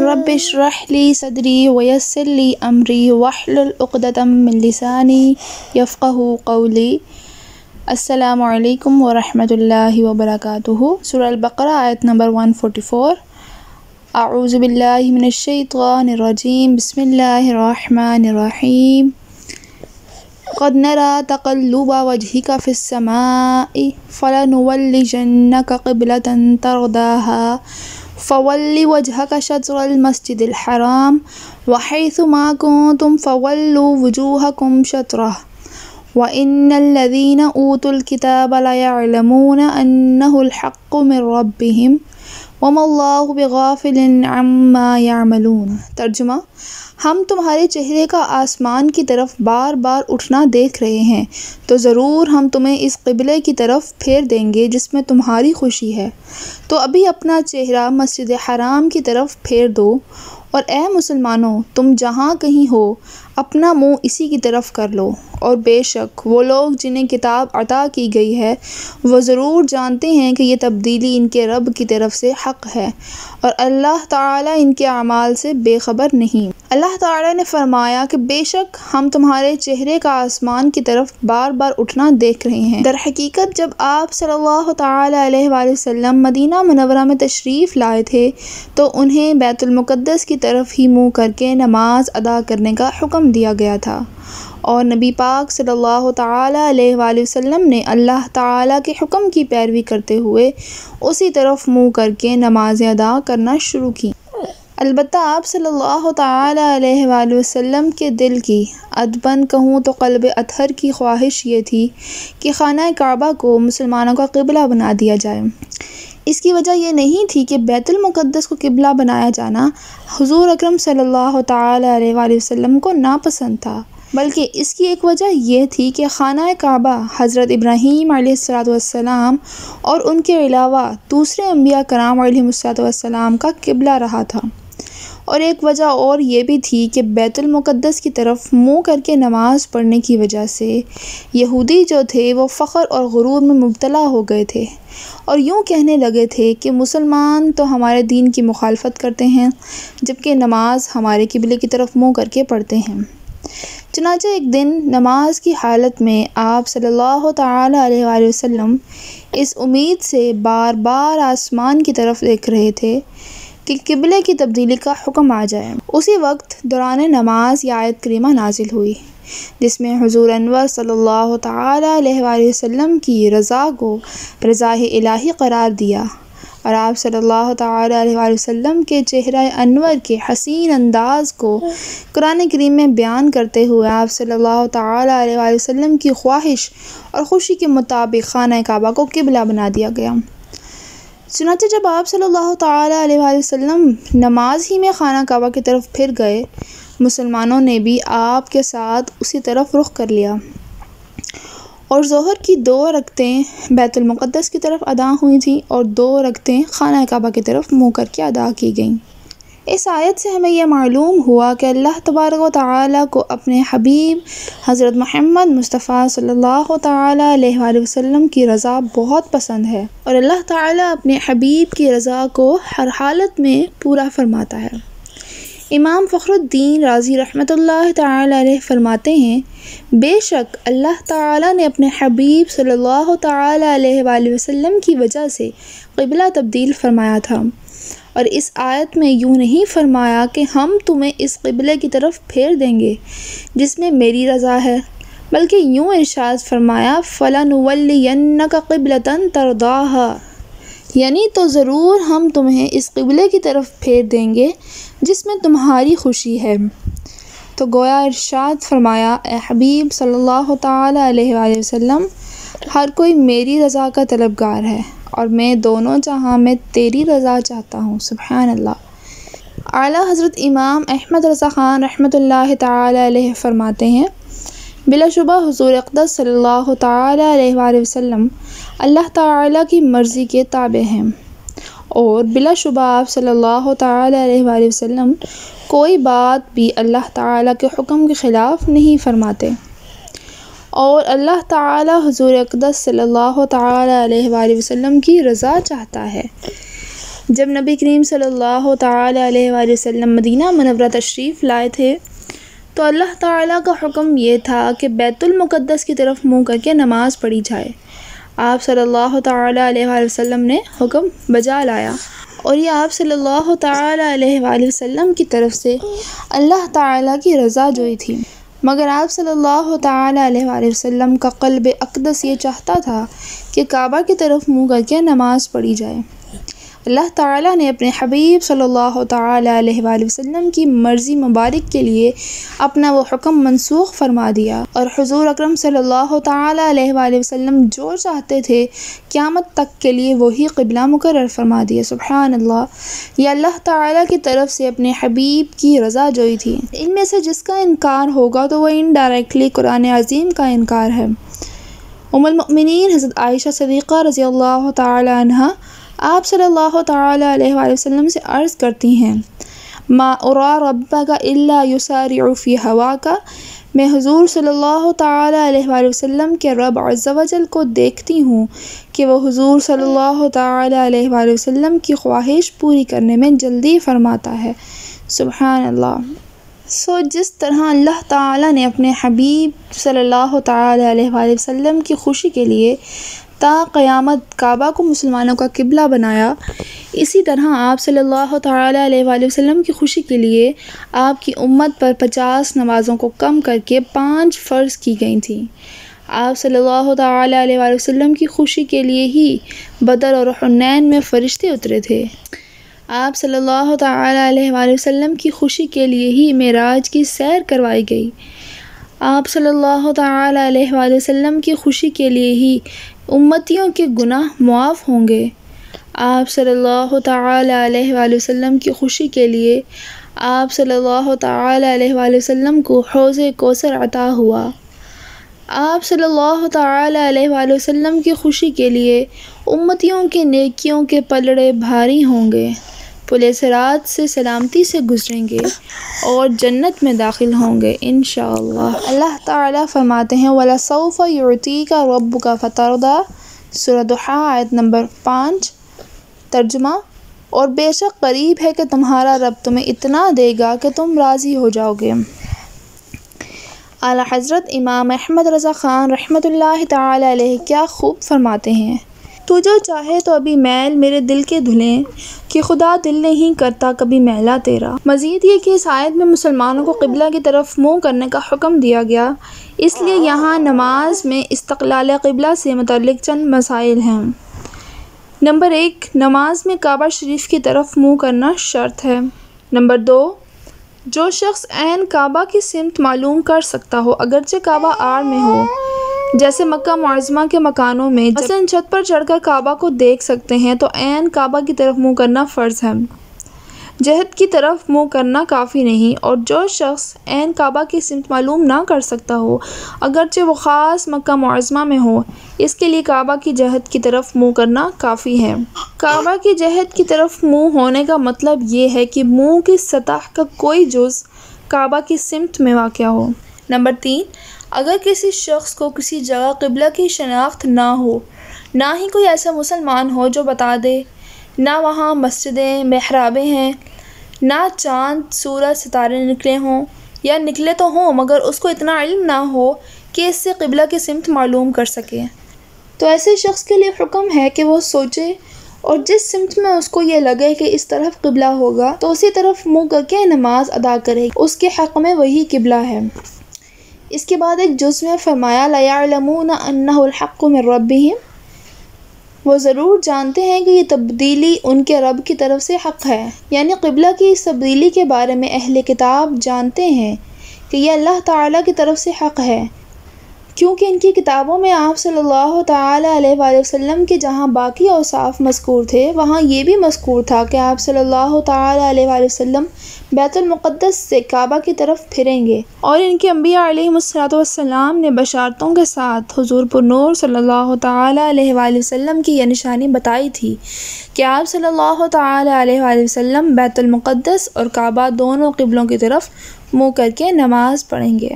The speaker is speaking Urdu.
رب اشرح لی صدری ویسر لی امری واحلل عقدۃ من لسانی یفقہوا قولی۔ السلام علیکم ورحمۃ اللہ وبرکاتہ۔ سورہ البقرہ آیت نمبر 144۔ اعوذ باللہ من الشیطان الرجیم، بسم اللہ الرحمن الرحیم۔ قد نرى تقلب وجهك في السماء فلنولينك قبلة ترضاها فول وجهك شطر المسجد الحرام وحيث ما كنتم فولوا وجوهكم شطره وإن الذين أوتوا الكتاب ليعلمون أنه الحق من ربهم وما الله بغافل عما يعملون۔ ترجمہ: ہم تمہارے چہرے کا آسمان کی طرف بار بار اٹھنا دیکھ رہے ہیں تو ضرور ہم تمہیں اس قبلے کی طرف پھیر دیں گے جس میں تمہاری خوشی ہے، تو ابھی اپنا چہرہ مسجد حرام کی طرف پھیر دو، اور اے مسلمانوں، تم جہاں کہیں ہو اپنا منہ اسی کی طرف کر لو، اور بے شک وہ لوگ جنہیں کتاب عطا کی گئی ہے وہ ضرور جانتے ہیں کہ یہ تبدیلی ان کے رب کی طرف سے حق ہے، اور اللہ تعالیٰ ان کے اعمال سے بے خبر نہیں۔ اللہ تعالیٰ نے فرمایا کہ بے شک ہم تمہارے چہرے کا آسمان کی طرف بار بار اٹھنا دیکھ رہے ہیں۔ در حقیقت جب آپ صلی اللہ تعالیٰ علیہ وآلہ وسلم مدینہ منورہ میں تشریف لائے تھے تو انہیں بیت المقدس کی طرف ہی منہ کر کے نماز ادا کرنے کا حکم دیا گیا تھا، اور نبی پاک صلی اللہ تعالیٰ علیہ وآلہ وسلم نے اللہ تعالیٰ کے حکم کی پیروی کرتے ہوئے اسی طرف منہ کر کے نمازیں ادا کرنا شروع کی۔ البتہ آپ صلی اللہ تعالیٰ علیہ وآلہ وسلم کے دل کی ادباً کہوں تو قلب اطہر کی خواہش یہ تھی کہ خانہ کعبہ کو مسلمانوں کا قبلہ بنا دیا جائے۔ اس کی وجہ یہ نہیں تھی کہ بیت المقدس کو قبلہ بنایا جانا حضور اکرم صلی اللہ تعالیٰ علیہ وآلہ وسلم کو ناپسند تھا، بلکہ اس کی ایک وجہ یہ تھی کہ خانہ کعبہ حضرت ابراہیم علیہ السلام اور ان کے علاوہ دوسرے انبیاء کرام علیہم السلام کا قبلہ رہا تھا، اور ایک وجہ اور یہ بھی تھی کہ بیت المقدس کی طرف منہ کر کے نماز پڑھنے کی وجہ سے یہودی جو تھے وہ فخر اور غرور میں مبتلا ہو گئے تھے، اور یوں کہنے لگے تھے کہ مسلمان تو ہمارے دین کی مخالفت کرتے ہیں جبکہ نماز ہمارے قبلے کی طرف منہ کر کے پڑھتے ہیں۔ چنانچہ ایک دن نماز کی حالت میں آپ صلی اللہ تعالیٰ علیہ وآلہ وسلم اس امید سے بار بار آسمان کی طرف دیکھ رہے تھے کہ قبلے کی تبدیلی کا حکم آ جائے۔ اسی وقت دوران نماز یہ آیت کریمہ نازل ہوئی جس میں حضور انور صلی اللہ تعالیٰ علیہ وآلہ وسلم کی رضا کو رضا الہی قرار دیا، اور آپ صلی اللہ تعالیٰ علیہ وآلہ وسلم کے چہرہ انور کے حسین انداز کو قرآن کریم میں بیان کرتے ہوئے آپ صلی اللہ تعالیٰ علیہ وآلہ وسلم کی خواہش اور خوشی کے مطابق خانہ کعبہ کو قبلہ بنا دیا گیا۔ چنانچہ جب آپ صلی اللہ تعالیٰ علیہ وآلہ وسلم نماز ہی میں خانہ کعبہ کی طرف پھر گئے، مسلمانوں نے بھی آپ کے ساتھ اسی طرف رخ کر لیا، اور ظہر کی 2 رکعتیں بیت المقدس کی طرف ادا ہوئی تھیں اور 2 رکعتیں خانہ کعبہ کی طرف منہ کر کے ادا کی گئیں۔ اس آیت سے ہمیں یہ معلوم ہوا کہ اللہ تبارک و تعالیٰ کو اپنے حبیب حضرت محمد مصطفیٰ صلی اللہ تعالیٰ علیہ وآلہ وسلم کی رضا بہت پسند ہے، اور اللہ تعالیٰ اپنے حبیب کی رضا کو ہر حالت میں پورا فرماتا ہے۔ امام فخر الدین رازی رحمۃ اللہ تعالیٰ علیہ فرماتے ہیں، بے شک اللہ تعالیٰ نے اپنے حبیب صلی اللہ تعالیٰ علیہ وآلہ وسلم کی وجہ سے قبلہ تبدیل فرمایا تھا، اور اس آیت میں یوں نہیں فرمایا کہ ہم تمہیں اس قبلے کی طرف پھیر دیں گے جس میں میری رضا ہے، بلکہ یوں ارشاد فرمایا فَلَنُوَلِّيَنَّكَ قِبْلَةً تَرْضَاهَا، یعنی تو ضرور ہم تمہیں اس قبلے کی طرف پھیر دیں گے جس میں تمہاری خوشی ہے۔ تو گویا ارشاد فرمایا، اے حبیب صلی اللہ تعالیٰ علیہ وآلہ وسلم، ہر کوئی میری رضا کا طلبگار ہے، اور میں دونوں جہاں میں تیری رضا چاہتا ہوں۔ سبحان اللہ۔ اعلیٰ حضرت امام احمد رضا خان رحمۃ اللہ تعالیٰ علیہ فرماتے ہیں، بلا شبہ حضور اقدس صلی اللہ تعالیٰ علیہ وآلہ وسلم اللہ تعالیٰ کی مرضی کے تابع ہیں، اور بلا شبہ آپ صلی اللہ تعالیٰ علیہ وآلہ وسلم کوئی بات بھی اللہ تعالیٰ کے حکم کے خلاف نہیں فرماتے، اور اللہ تعالیٰ حضور اقدس صلی اللہ تعالیٰ علیہ وآلہ وسلم کی رضا چاہتا ہے۔ جب نبی کریم صلی اللہ تعالی علیہ وآلہ وسلم مدینہ منورہ تشریف لائے تھے تو اللہ تعالیٰ کا حکم یہ تھا کہ بیت المقدس کی طرف منہ کر کے نماز پڑھی جائے۔ آپ صلی اللہ تعالی علیہ وآلہ وسلم نے حکم بجا لایا، اور یہ آپ صلی اللہ تعالی علیہ وآلہ وسلم کی طرف سے اللہ تعالیٰ کی رضا جوئی تھی۔ مگر آپ صلی اللہ تعالی علیہ وآلہ وسلم کا قلب اقدس یہ چاہتا تھا کہ کعبہ کی طرف منہ کر کے نماز پڑھی جائے۔ اللہ تعالیٰ نے اپنے حبیب صلی اللہ تعالی علیہ وآلہ وسلم کی مرضی مبارک کے لیے اپنا وہ حکم منسوخ فرما دیا، اور حضور اکرم صلی اللہ تعالی علیہ وآلہ وسلم جو چاہتے تھے قیامت تک کے لیے وہی قبلہ مقرر فرما دیا۔ سبحان اللہ، یہ اللہ تعالیٰ کی طرف سے اپنے حبیب کی رضا جوئی تھی۔ ان میں سے جس کا انکار ہوگا تو وہ انڈائریکٹلی قرآن عظیم کا انکار ہے۔ ام المؤمنین حضرت عائشہ صدیقہ رضی اللہ تعالی عنہا آپ صلی اللہ تعالی علیہ وآلہ وسلم سے عرض کرتی ہیں، ما ارا ربک الا یسارع فی ہواک، میں حضور صلی اللہ تعالی علیہ وآلہ وسلم کے رب عز و جل کو دیکھتی ہوں کہ وہ حضور صلی اللہ تعالی علیہ وآلہ وسلم کی خواہش پوری کرنے میں جلدی فرماتا ہے۔ سبحان اللہ۔ جس طرح اللہ تعالیٰ نے اپنے حبیب صلی اللہ تعالی علیہ وآلہ وسلم کی خوشی کے لیے تا قیامت کعبہ کو مسلمانوں کا قبلہ بنایا، اسی طرح آپ صلی اللہ تعالی علیہ وآلہ وسلم کی خوشی کے لیے آپ کی امت پر 50 نمازوں کو کم کر کے 5 فرض کی گئی تھیں۔ آپ صلی اللہ تعالی علیہ وآلہ وسلم کی خوشی کے لیے ہی بدر اور حنین میں فرشتے اترے تھے۔ آپ صلی اللہ تعالی علیہ وآلہ وسلم کی خوشی کے لیے ہی معراج کی سیر کروائی گئی۔ آپ صلی اللہ تعالی علیہ وآلہ وسلم کی خوشی کے لیے ہی امتیوں کے گناہ معاف ہوں گے۔ آپ صلی اللہ تعالی علیہ وآلہ وسلم کی خوشی کے لیے آپ صلی اللہ تعالی علیہ وآلہ وسلم کو حوض کوثر عطا ہوا۔ آپ صلی اللہ تعالی علیہ وآلہ وسلم کی خوشی کے لیے امتیوں کے نیکیوں کے پلڑے بھاری ہوں گے، پل صراط سے سلامتی سے گزریں گے اور جنت میں داخل ہوں گے انشاءاللہ۔ اللہ تعالیٰ فرماتے ہیں وَلَسَوْفَ يُعْطِيكَ رَبُّكَ فَتَرْضَىٰ، سورہ ضحیٰ آیت نمبر 5۔ ترجمہ، اور بے شک قریب ہے کہ تمہارا رب تمہیں اتنا دے گا کہ تم راضی ہو جاؤ گے۔ اعلیٰ حضرت امام احمد رضا خان رحمۃ اللہ تعالی علیہ کیا خوب فرماتے ہیں، تو جو چاہے تو ابھی میل میرے دل کے دھلیں کہ خدا دل نہیں کرتا کبھی میلا تیرا۔ مزید یہ کہ اس آیت میں مسلمانوں کو قبلہ کی طرف منہ کرنے کا حکم دیا گیا، اس لیے یہاں نماز میں استقلال قبلہ سے متعلق چند مسائل ہیں۔ نمبر 1، نماز میں کعبہ شریف کی طرف منہ کرنا شرط ہے۔ نمبر 2، جو شخص عین کعبہ کی سمت معلوم کر سکتا ہو اگرچہ کعبہ آڑ میں ہو، جیسے مکہ معظمہ کے مکانوں میں مثلاً چھت پر چڑھ کر کعبہ کو دیکھ سکتے ہیں، تو عین کعبہ کی طرف منہ کرنا فرض ہے، جہت کی طرف منہ کرنا کافی نہیں۔ اور جو شخص عین کعبہ کی سمت معلوم نہ کر سکتا ہو اگرچہ وہ خاص مکہ معظمہ میں ہو، اس کے لیے کعبہ کی جہت کی طرف منہ کرنا کافی ہے۔ کعبہ کی جہت کی طرف منہ ہونے کا مطلب یہ ہے کہ منہ کی سطح کا کوئی جز کعبہ کی سمت میں واقع ہو۔ نمبر 3، اگر کسی شخص کو کسی جگہ قبلہ کی شناخت نہ ہو، نہ ہی کوئی ایسا مسلمان ہو جو بتا دے، نہ وہاں مسجدیں محرابیں ہیں، نہ چاند سورج ستارے نکلے ہوں، یا نکلے تو ہوں مگر اس کو اتنا علم نہ ہو کہ اس سے قبلہ کی سمت معلوم کر سکے، تو ایسے شخص کے لیے حکم ہے کہ وہ سوچے اور جس سمت میں اس کو یہ لگے کہ اس طرف قبلہ ہوگا تو اسی طرف منہ کر کے نماز ادا کرے، اس کے حق میں وہی قبلہ ہے۔ اس کے بعد ایک جز میں فرمایا لَيَعْلَمُونَ أَنَّهُ الْحَقُّ مِنْ رَبِّهِمْ، وہ ضرور جانتے ہیں کہ یہ تبدیلی ان کے رب کی طرف سے حق ہے، یعنی قبلہ کی اس تبدیلی کے بارے میں اہل کتاب جانتے ہیں کہ یہ اللہ تعالیٰ کی طرف سے حق ہے، کیونکہ ان کی کتابوں میں آپ صلی اللہ تعالی علیہ وآلہ وسلم کے جہاں باقی اوصاف مذکور تھے وہاں یہ بھی مذکور تھا کہ آپ صلی اللہ تعالی علیہ وآلہ وسلم بیت المقدس سے کعبہ کی طرف پھریں گے، اور ان کے انبیاء علیہ السلام نے بشارتوں کے ساتھ حضور پر نور صلی اللہ تعالی علیہ وآلہ وسلم کی یہ نشانی بتائی تھی کہ آپ صلی اللہ تعالی علیہ وآلہ وسلم بیت المقدس اور کعبہ دونوں قبلوں کی طرف منہ کر کے نماز پڑھیں گے۔